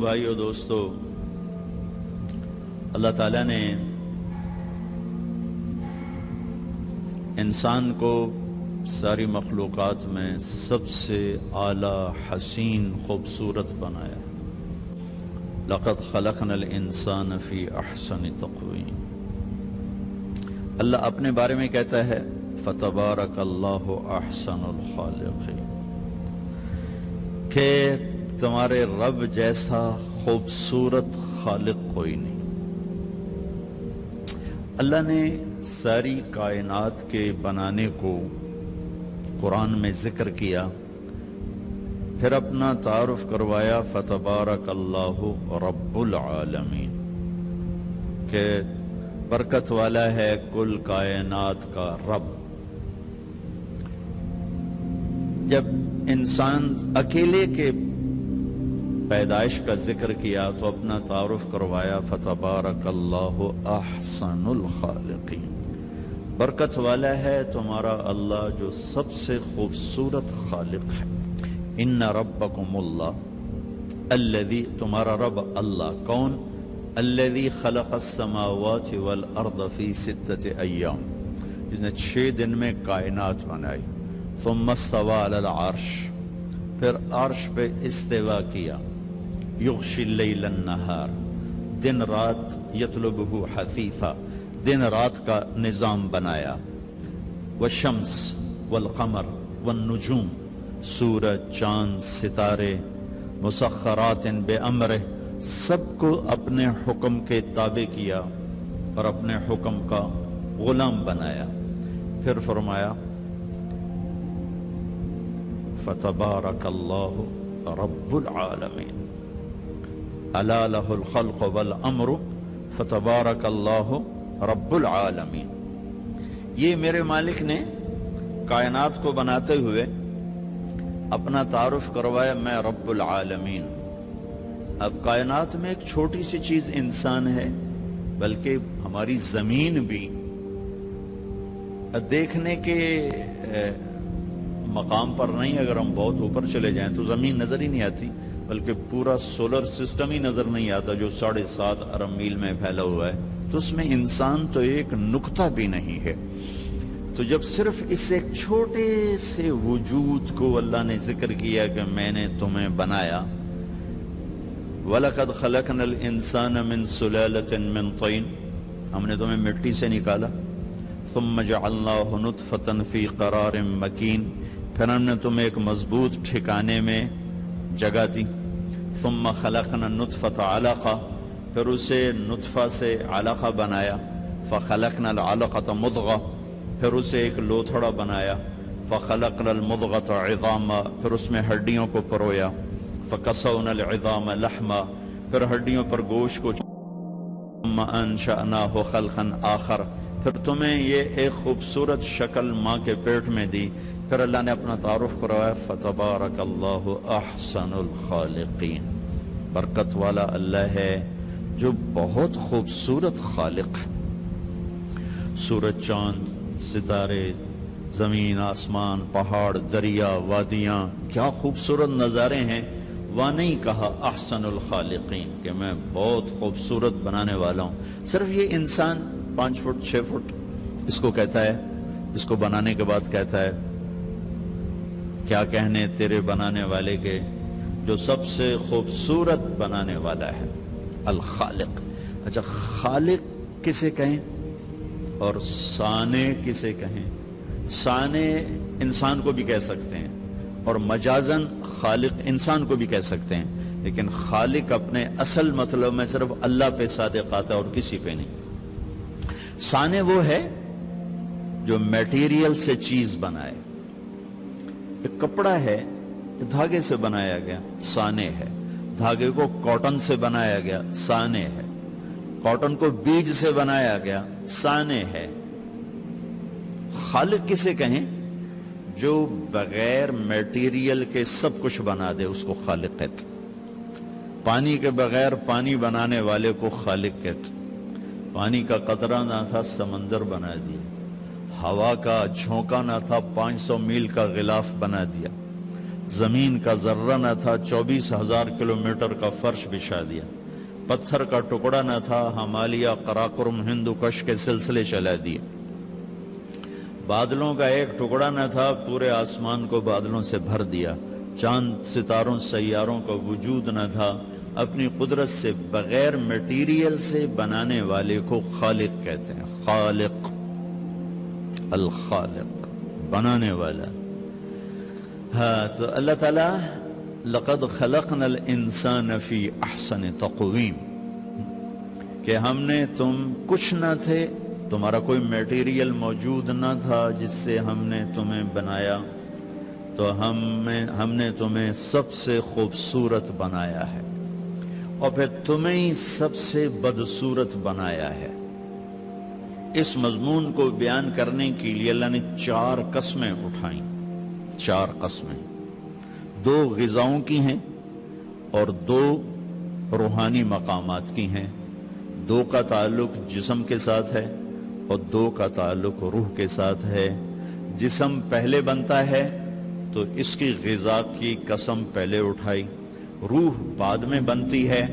بھائیو دوستو، اللہ تعالیٰ نے انسان کو ساری مخلوقات میں سب سے اعلیٰ، حسین، خوبصورت بنایا۔ لقد خلقنا الانسان فی احسن تقویم۔ اللہ اپنے بارے میں کہتا ہے فتبارک اللہ احسن الخالقین، کہ تمہارے رب جیسا خوبصورت خالق کوئی نہیں۔ اللہ نے ساری کائنات کے بنانے کو قرآن میں ذکر کیا، پھر اپنا تعارف کروایا فتبارک اللہ رب العالمین، کہ برکت والا ہے کل کائنات کا رب۔ جب انسان اکیلے کے پیدائش کا ذکر کیا تو اپنا تعارف کروایا فتبارک اللہ احسن الخالقین، برکت والا ہے تمہارا اللہ جو سب سے خوبصورت خالق ہے۔ ان ربکم اللہ الذی، تمہارا رب اللہ کون؟ الذی خلق السماوات والارض فی 6 ایام، جس نے 6 دن میں کائنات بنائی۔ ثم استوى علی العرش، پھر عرش پہ استوا کیا۔ یغشی اللیل النہار، دن رات، یطلبہ حثیثا، دن رات کا نظام بنایا۔ والشمس والقمر والنجوم، سورج، چاند، ستارے، مسخرات بامرہ، سب کو اپنے حکم کے تابع کیا اور اپنے حکم کا غلام بنایا۔ پھر فرمایا فتبارک اللہ رب العالمین، الا لہ الخلق والامر فتبارک اللہ رب العالمین۔ یہ میرے مالک نے کائنات کو بناتے ہوئے اپنا تعارف کروایا، میں رب العالمین۔ اب کائنات میں ایک چھوٹی سی چیز انسان ہے، بلکہ ہماری زمین بھی دیکھنے کے مقام پر نہیں، اگر ہم بہت اوپر چلے جائیں تو زمین نظر ہی نہیں آتی، بلکہ پورا سولر سسٹم ہی نظر نہیں آتا جو 7.5 ارب میل میں پھیلا ہوا ہے، تو اس میں انسان تو ایک نقطہ بھی نہیں ہے۔ تو جب صرف اس ایک چھوٹے سے وجود کو اللہ نے ذکر کیا کہ میں نے تمہیں بنایا، وَلَقَدْ خَلَقْنَا الْإِنسَانَ مِنْ سُلَالَةٍ مِنْ طِينٍ، ہم نے تمہیں مٹی سے نکالا۔ ثُمَّ جَعَلْنَاهُ نُطْفَةً فِي قَرَارٍ مَكِينٍ، پھر ہم نے تمہیں ایک مضبوط ٹھکانے میں جگہ دی۔ ثم خلقنا النطفة علقة، پھر اسے نطفہ سے علقہ بنایا۔ فخلقنا العلقة مضغة، پھر اسے ایک لوتھڑا بنایا۔ فخلقنا المضغة عظاما، پھر اس میں ہڈیوں کو پرویا۔ فکسونا العظام لحما، پھر ہڈیوں پر گوشت کو۔ ثم انشأناه خلقا آخر، پھر تمہیں یہ ایک خوبصورت شکل ماں کے پیٹ میں دی۔ پھر اللہ نے اپنا تعارف کروایا فتبارک اللہ احسن الخالقین، برکت والا اللہ ہے جو بہت خوبصورت خالق ہے۔ سورج، چاند، ستارے، زمین، آسمان، پہاڑ، دریا، وادیاں، کیا خوبصورت نظارے ہیں۔ وہاں نہیں کہا احسن الخالقین کہ میں بہت خوبصورت بنانے والا ہوں۔ صرف یہ انسان 5 فٹ 6 فٹ اس کو کہتا ہے، اس کو بنانے کے بعد کہتا ہے کیا کہنے تیرے بنانے والے کے جو سب سے خوبصورت بنانے والا ہے، الخالق۔ اچھا، خالق کسے کہیں اور صانع کسے کہیں؟ صانع انسان کو بھی کہہ سکتے ہیں اور مجازن خالق انسان کو بھی کہہ سکتے ہیں، لیکن خالق اپنے اصل مطلب میں صرف اللہ پہ صادق آتا ہے اور کسی پہ نہیں۔ صانع وہ ہے جو میٹیریل سے چیز بنائے۔ ایک کپڑا ہے، دھاگے سے بنایا گیا، صانع ہے۔ دھاگے کو کاٹن سے بنایا گیا، صانع ہے۔ کاٹن کو بیج سے بنایا گیا، صانع ہے۔ خالق کسے کہیں؟ جو بغیر میٹیریل کے سب کچھ بنا دے، اس کو خالق کہتے۔ پانی کے بغیر پانی بنانے والے کو خالق کہتے۔ پانی کا قطرہ نہ تھا، سمندر بنا دیا۔ ہوا کا جھونکا نہ تھا، 500 میل کا غلاف بنا دیا۔ زمین کا ذرہ نہ تھا، 24,000 کلومیٹر کا فرش بچھا دیا، پتھر کا ٹکڑا نہ تھا، ہمالیہ، قراقرم، ہندو کش کے سلسلے چلا دیے، بادلوں کا ایک ٹکڑا نہ تھا، پورے آسمان کو بادلوں سے بھر دیا، چاند ستاروں سیاروں کا وجود نہ تھا، اپنی قدرت سے بغیر میٹیریل سے بنانے والے کو خالق کہتے ہیں، خالق، الخالق، بنانے والا۔ ہاں تو اللہ تعالیٰ لقد خلقنا الانسان فی احسن تقویم، کہ ہم نے، تم کچھ نہ تھے، تمہارا کوئی میٹیریل موجود نہ تھا جس سے ہم نے تمہیں بنایا، تو ہم نے تمہیں سب سے خوبصورت بنایا ہے، اور پھر تمہیں سب سے بدصورت بنایا ہے۔ اس مضمون کو بیان کرنے کے لیے اللہ نے 4 قسمیں اٹھائیں، 4 قسمیں، 2 غذاؤں کی ہیں اور 2 روحانی مقامات کی ہیں، 2 کا تعلق جسم کے ساتھ ہے اور 2 کا تعلق روح کے ساتھ ہے۔ جسم پہلے بنتا ہے تو اس کی غذا کی قسم پہلے اٹھائی، روح بعد میں بنتی ہے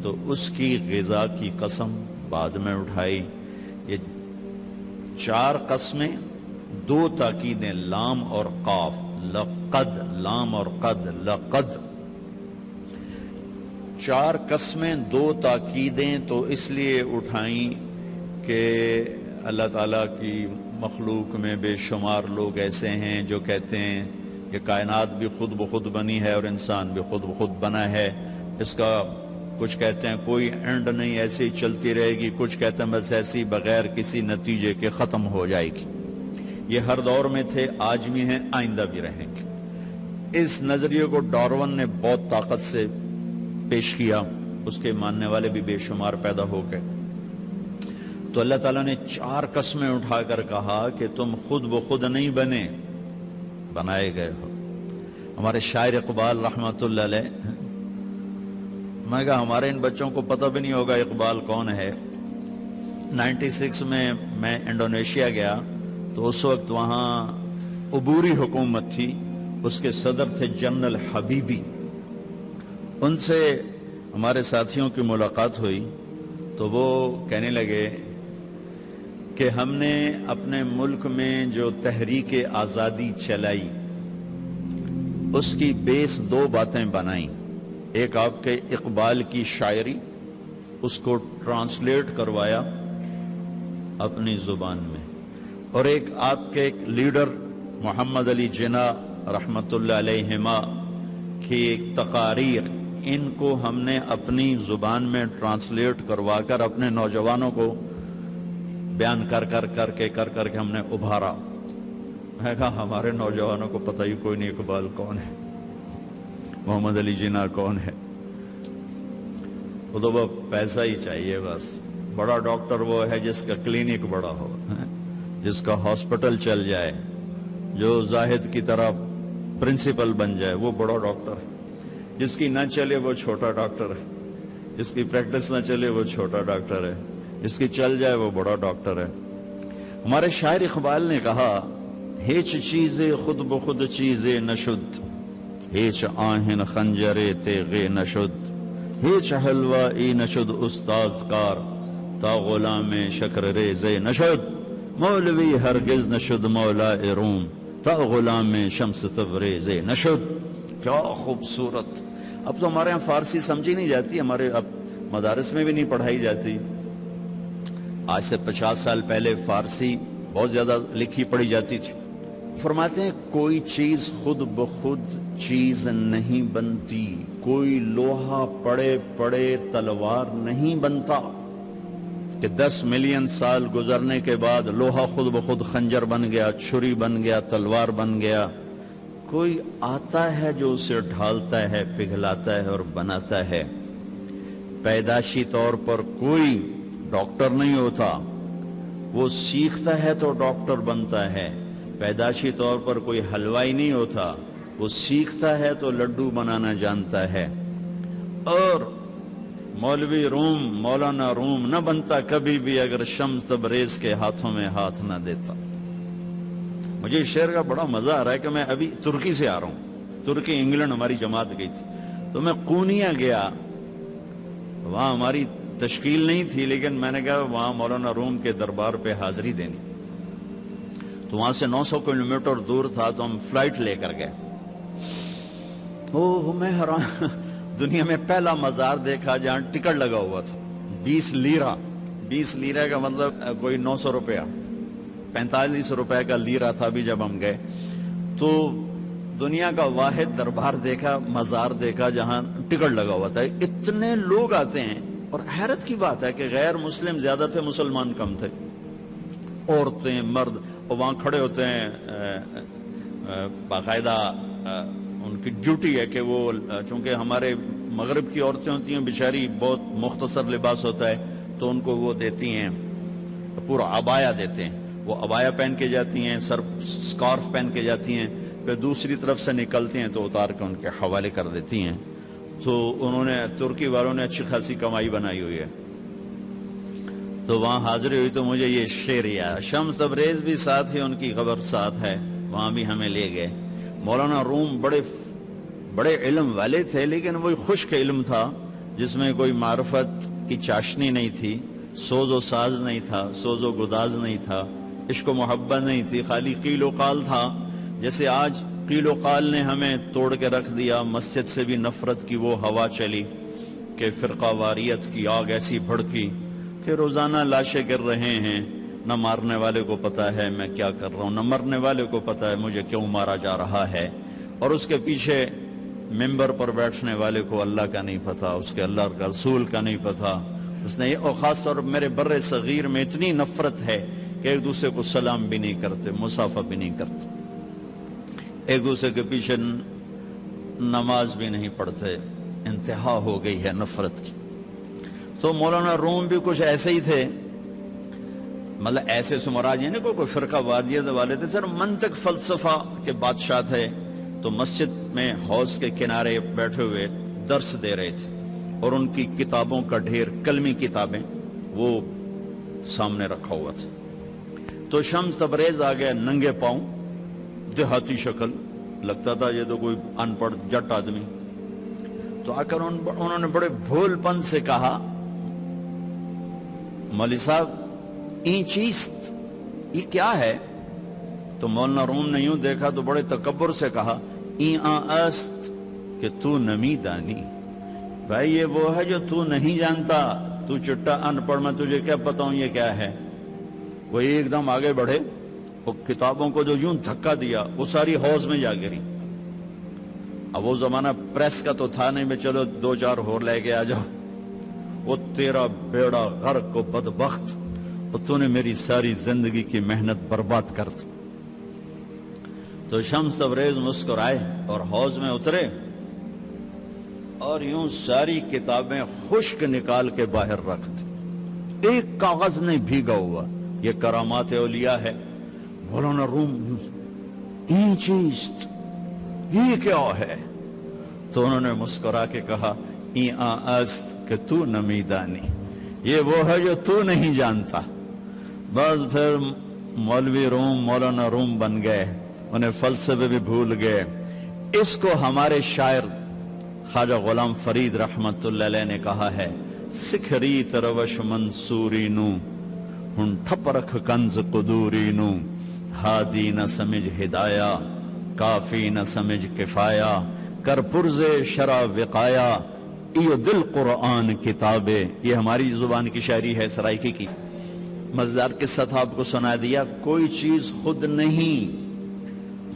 تو اس کی غذا کی قسم بعد میں اٹھائی۔ یہ 4 قسمیں، 2 تاکیدیں، لام اور قاف، لقد، لام اور قد، لقد، 4 قسمیں، 2 تاکیدیں تو اس لیے اٹھائیں کہ اللہ تعالیٰ کی مخلوق میں بے شمار لوگ ایسے ہیں جو کہتے ہیں کہ کائنات بھی خود بخود بنی ہے اور انسان بھی خود بخود بنا ہے، اس کا کچھ کہتے ہیں کوئی اینڈ نہیں، ایسے ہی چلتی رہے گی، کچھ کہتے ہیں بس ایسی بغیر کسی نتیجے کے ختم ہو جائے گی۔ یہ ہر دور میں تھے، آج بھی ہیں، آئندہ بھی رہیں گے۔ اس نظریے کو ڈارون نے بہت طاقت سے پیش کیا، اس کے ماننے والے بھی بے شمار پیدا ہو گئے۔ تو اللہ تعالیٰ نے 4 قسمیں اٹھا کر کہا کہ تم خود بخود نہیں بنے، بنائے گئے ہو۔ ہمارے شاعر اقبال رحمۃ اللہ علیہ، میں کہا ہمارے ان بچوں کو پتہ بھی نہیں ہوگا اقبال کون ہے۔ 96 میں میں انڈونیشیا گیا تو اس وقت وہاں عبوری حکومت تھی، اس کے صدر تھے جنرل حبیبی۔ ان سے ہمارے ساتھیوں کی ملاقات ہوئی تو وہ کہنے لگے کہ ہم نے اپنے ملک میں جو تحریک آزادی چلائی اس کی بیس 2 باتیں بنائیں، ایک آپ کے اقبال کی شاعری، اس کو ٹرانسلیٹ کروایا اپنی زبان میں، اور ایک آپ کے لیڈر محمد علی جناح رحمت اللہ علیہما کی ایک تقاریر، ان کو ہم نے اپنی زبان میں ٹرانسلیٹ کروا کر اپنے نوجوانوں کو بیان کر کے ہم نے ابھارا۔ میں کہا ہمارے نوجوانوں کو پتہ ہی کوئی نہیں اقبال کون ہے، محمد علی جناح کون ہے، وہ تو بس پیسہ ہی چاہیے، بس بڑا ڈاکٹر وہ ہے جس کا کلینک بڑا ہو، جس کا ہاسپٹل چل جائے، جو زاہد کی طرح پرنسپل بن جائے، وہ بڑا ڈاکٹر ہے، جس کی نہ چلے وہ چھوٹا ڈاکٹر ہے، جس کی پریکٹس نہ چلے وہ چھوٹا ڈاکٹر ہے، جس کی چل جائے وہ بڑا ڈاکٹر ہے۔ ہمارے شاعر اقبال نے کہا ہیچ چیزے خود بخود چیزے نشد، ہیچ آہن خنجرے تیغے نشد، ہیچ حلوہ ای نشد استاز کار، تا غلام شکر ریزے نشد، مولوی ہرگز نشد مولا روم، تا غلام شمس تبریزے نشد۔ کیا خوبصورت! اب تو ہمارے یہاں فارسی سمجھی نہیں جاتی، ہمارے اب مدارس میں بھی نہیں پڑھائی جاتی۔ آج سے 50 سال پہلے فارسی بہت زیادہ لکھی پڑھی جاتی تھی۔ فرماتے ہیں کوئی چیز خود بخود چیز نہیں بنتی، کوئی لوہا پڑے پڑے تلوار نہیں بنتا کہ 10 ملین سال گزرنے کے بعد لوہا خود بخود خنجر بن گیا، چھری بن گیا، تلوار بن گیا۔ کوئی آتا ہے جو اسے ڈھالتا ہے، پگھلاتا ہے اور بناتا ہے۔ پیدائشی طور پر کوئی ڈاکٹر نہیں ہوتا، وہ سیکھتا ہے تو ڈاکٹر بنتا ہے۔ پیدائشی طور پر کوئی حلوائی نہیں ہوتا، وہ سیکھتا ہے تو لڈو بنانا جانتا ہے۔ اور مولوی روم، مولانا روم نہ بنتا کبھی بھی اگر شمس تبریز کے ہاتھوں میں ہاتھ نہ دیتا۔ مجھے اس شعر کا بڑا مزہ آ رہا ہے کہ میں ابھی ترکی سے آ رہا ہوں، ترکی انگلینڈ ہماری جماعت گئی تھی، تو میں قونیہ گیا، وہاں ہماری تشکیل نہیں تھی، لیکن میں نے کہا وہاں مولانا روم کے دربار پہ حاضری دینی، تو وہاں سے 900 کلومیٹر دور تھا، تو ہم فلائٹ لے کر گئے۔ میں حیران، دنیا میں پہلا مزار دیکھا جہاں ٹکٹ لگا ہوا تھا، 20 لیرہ، 20 لیرہ کا مطلب کوئی 900 روپیہ، 45 روپے کا لیرہ تھا بھی جب ہم گئے۔ تو دنیا کا واحد دربار دیکھا، مزار دیکھا جہاں ٹکٹ لگا ہوا تھا، اتنے لوگ آتے ہیں، اور حیرت کی بات ہے کہ غیر مسلم زیادہ تھے، مسلمان کم تھے، عورتیں مرد، اور وہاں کھڑے ہوتے ہیں، باقاعدہ ان کی ڈیوٹی ہے کہ وہ، چونکہ ہمارے مغرب کی عورتیں ہوتی ہیں بیچاری، بہت مختصر لباس ہوتا ہے، تو ان کو وہ دیتی ہیں پورا عبایا دیتے ہیں، وہ عبایا پہن کے جاتی ہیں، سر سکارف پہن کے جاتی ہیں، پھر دوسری طرف سے نکلتی ہیں تو اتار کے ان کے حوالے کر دیتی ہیں۔ تو انہوں نے، ترکی والوں نے اچھی خاصی کمائی بنائی ہوئی ہے۔ تو وہاں حاضری ہوئی تو مجھے یہ شعر یاد، شمس تبریز بھی ساتھ ہی، ان کی قبر ساتھ ہے، وہاں بھی ہمیں لے گئے۔ مولانا روم بڑے علم والے تھے، لیکن وہ خشک علم تھا جس میں کوئی معرفت کی چاشنی نہیں تھی، سوز و ساز نہیں تھا، سوز و گداز نہیں تھا، عشق و محبت نہیں تھی، خالی قیل و قال تھا۔ جیسے آج قیل و قال نے ہمیں توڑ کے رکھ دیا، مسجد سے بھی نفرت کی وہ ہوا چلی کہ فرقہ واریت کی آگ ایسی بھڑکی کہ روزانہ لاشیں گر رہے ہیں، نہ مارنے والے کو پتا ہے میں کیا کر رہا ہوں، نہ مرنے والے کو پتا ہے مجھے کیوں مارا جا رہا ہے، اور اس کے پیچھے ممبر پر بیٹھنے والے کو اللہ کا نہیں پتا، اس کے اللہ کا رسول کا نہیں پتا، اس نے، اور خاص طور میرے بر صغیر میں اتنی نفرت ہے کہ ایک دوسرے کو سلام بھی نہیں کرتے، مصافحہ بھی نہیں کرتے، ایک دوسرے کے پیچھے نماز بھی نہیں پڑھتے، انتہا ہو گئی ہے نفرت کی۔ تو مولانا روم بھی کچھ ایسے ہی تھے، مطلب ایسے سے مراد یہ نہیں کوئی فرقہ واریت والے تھے، سر منطق فلسفہ کے بادشاہ تھے۔ تو مسجد میں حوض کے کنارے بیٹھے ہوئے درس دے رہے تھے، اور ان کی کتابوں کا ڈھیر، کلمی کتابیں وہ سامنے رکھا ہوا تھا۔ تو شمس تبریز آ گئے ننگے پاؤں، دیہاتی شکل، لگتا تھا یہ تو کوئی ان پڑھ جٹ آدمی۔ تو آ کر انہوں نے بڑے بھول پن سے کہا، مولوی صاحب این چیست، یہ کیا ہے؟ تو مولانا روم نے یوں دیکھا تو بڑے تکبر سے کہا، این است کہ تو نمی دانی، بھائی یہ وہ ہے جو تو نہیں جانتا، تو چٹا ان پڑھ، میں تجھے کیا بتاؤں یہ کیا ہے۔ وہ ایک دم آگے بڑھے، وہ کتابوں کو جو یوں دھکا دیا وہ ساری حوض میں جا گری۔ اب وہ زمانہ پریس کا تو تھا نہیں، میں چلو 2-4 ہور لے کے آ جاؤ، وہ تیرا بیڑا غرق کو بدبخت، اور تو نے میری ساری زندگی کی محنت برباد کر دی۔ تو شمس تبریز مسکرائے اور حوض میں اترے، اور یوں ساری کتابیں خشک نکال کے باہر رکھ دی، ایک کاغذ نہیں بھیگا ہوا۔ یہ کرامات اولیاء ہے۔ مولانا روم، این چیست، یہ کیا ہے؟ تو انہوں نے مسکرا کے کہا، این است کہ تو نمی دانی، یہ وہ ہے جو تو نہیں جانتا۔ بس پھر مولوی روم مولانا روم بن گئے، انہیں فلسفے بھی بھول گئے۔ اس کو ہمارے شاعر خواجہ غلام فرید رحمت اللہ علیہ نے کہا ہے، سکھری تروش منصوری نو، ہن ٹھپ رکھ کنز قدوری نو، ہادی نہ سمجھ ہدایہ، کافی نہ سمجھ کفایہ، کر پرز شرع وقایا، ایو دل قرآن کتابے۔ یہ ہماری زبان کی شاعری ہے سرائکی کی۔ مزدار قصہ تھا، آپ کو سنا دیا۔ کوئی چیز خود نہیں،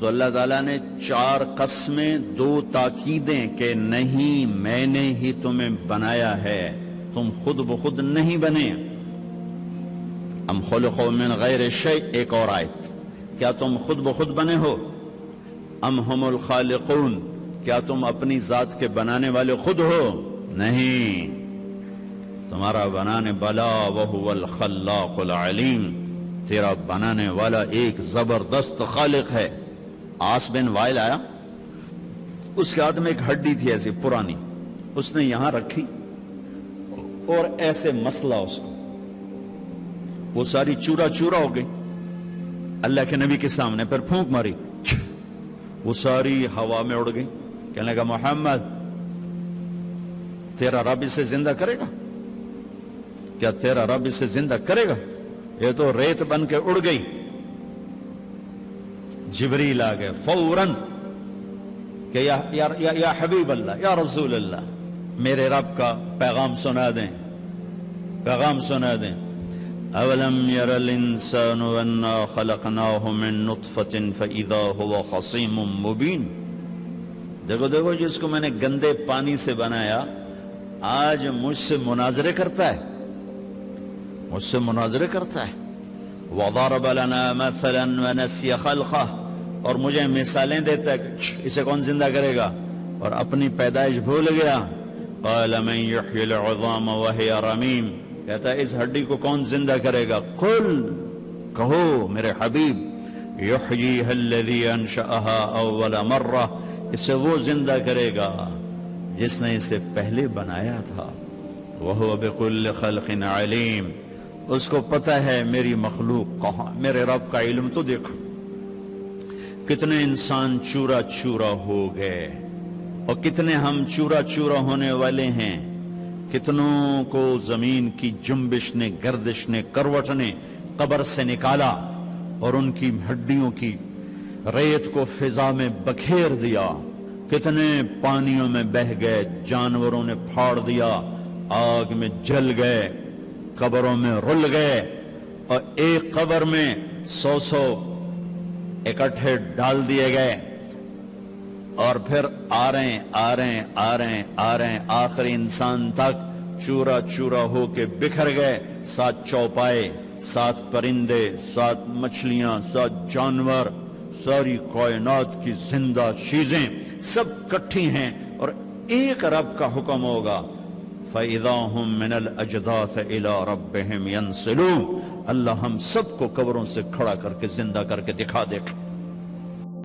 تو اللہ تعالیٰ نے 4 قسمیں، 2 تاکیدیں کہ نہیں، میں نے ہی تمہیں بنایا ہے، تم خود بخود نہیں بنے۔ ام خلقوا من غیر شیء، ایک اور آیت، کیا تم خود بخود بنے ہو؟ ام ہم الخالقون، کیا تم اپنی ذات کے بنانے والے خود ہو؟ نہیں، تمہارا بنانے والا وہو الخلاق العلیم، تیرا بنانے والا ایک زبردست خالق ہے۔ آس بن وائل آیا، اس کے ہاتھ میں ایک ہڈی تھی ایسی پرانی، اس نے یہاں رکھی اور ایسے مسلا اس کو، وہ ساری چورا چورا ہو گئی۔ اللہ کے نبی کے سامنے پھر پھونک ماری، وہ ساری ہوا میں اڑ گئی. کہنے لگا محمد تیرا رب اسے زندہ کرے گا؟ کیا تیرا رب اسے زندہ کرے گا؟ یہ تو ریت بن کے اڑ گئی. جبریل آ گئے فوراً کہ یا حبیب اللہ، یا رسول اللہ، میرے رب کا پیغام سنا دیں، پیغام سنا دیں. اولم یر الانسان انا خلقناہ من نطفۃ فاذا هو خصیم مبین. دیکھو دیکھو جس کو میں نے گندے پانی سے بنایا آج مجھ سے مناظرے کرتا ہے، مجھ سے مناظرے کرتا ہے. وضرب لنا مثلا ونسی خلقہ، اور مجھے مثالیں دیتا ہے کہ اسے کون زندہ کرے گا، اور اپنی پیدائش بھول گیا. قال من یحیی العظام وہی رمیم، کہتا ہے اس ہڈی کو کون زندہ کرے گا؟ قل، کہو میرے حبیب، یحییھا الذی انشأھا اول مرہ، اسے وہ زندہ کرے گا جس نے اسے پہلے بنایا تھا. وہو بکل خلق علیم، اس کو پتہ ہے میری مخلوق کہاں. میرے رب کا علم تو دیکھو. کتنے انسان چورا چورا ہو گئے اور کتنے ہم چورا چورا ہونے والے ہیں. کتنوں کو زمین کی جنبش نے، گردش نے، کروٹ نے قبر سے نکالا اور ان کی ہڈیوں کی ریت کو فضا میں بکھیر دیا. کتنے پانیوں میں بہہ گئے، جانوروں نے پھاڑ دیا، آگ میں جل گئے، قبروں میں رل گئے، اور ایک قبر میں 100 اکٹھے ڈال دیے گئے. اور پھر آ رہے ہیں آخری انسان تک چورا چورا ہو کے بکھر گئے. 7 چوپائے، 7 پرندے، 7 مچھلیاں، 7 جانور، ساری کائنات کی زندہ چیزیں سب کٹھی ہیں، اور ایک رب کا حکم ہوگا فَإِذَا هُم مِّنَ الْأَجْدَاثِ إِلَىٰ رَبِّهِمْ يَنْسِلُونَ. اللہ ہم سب کو قبروں سے کھڑا کر کے زندہ کر کے دکھا دے.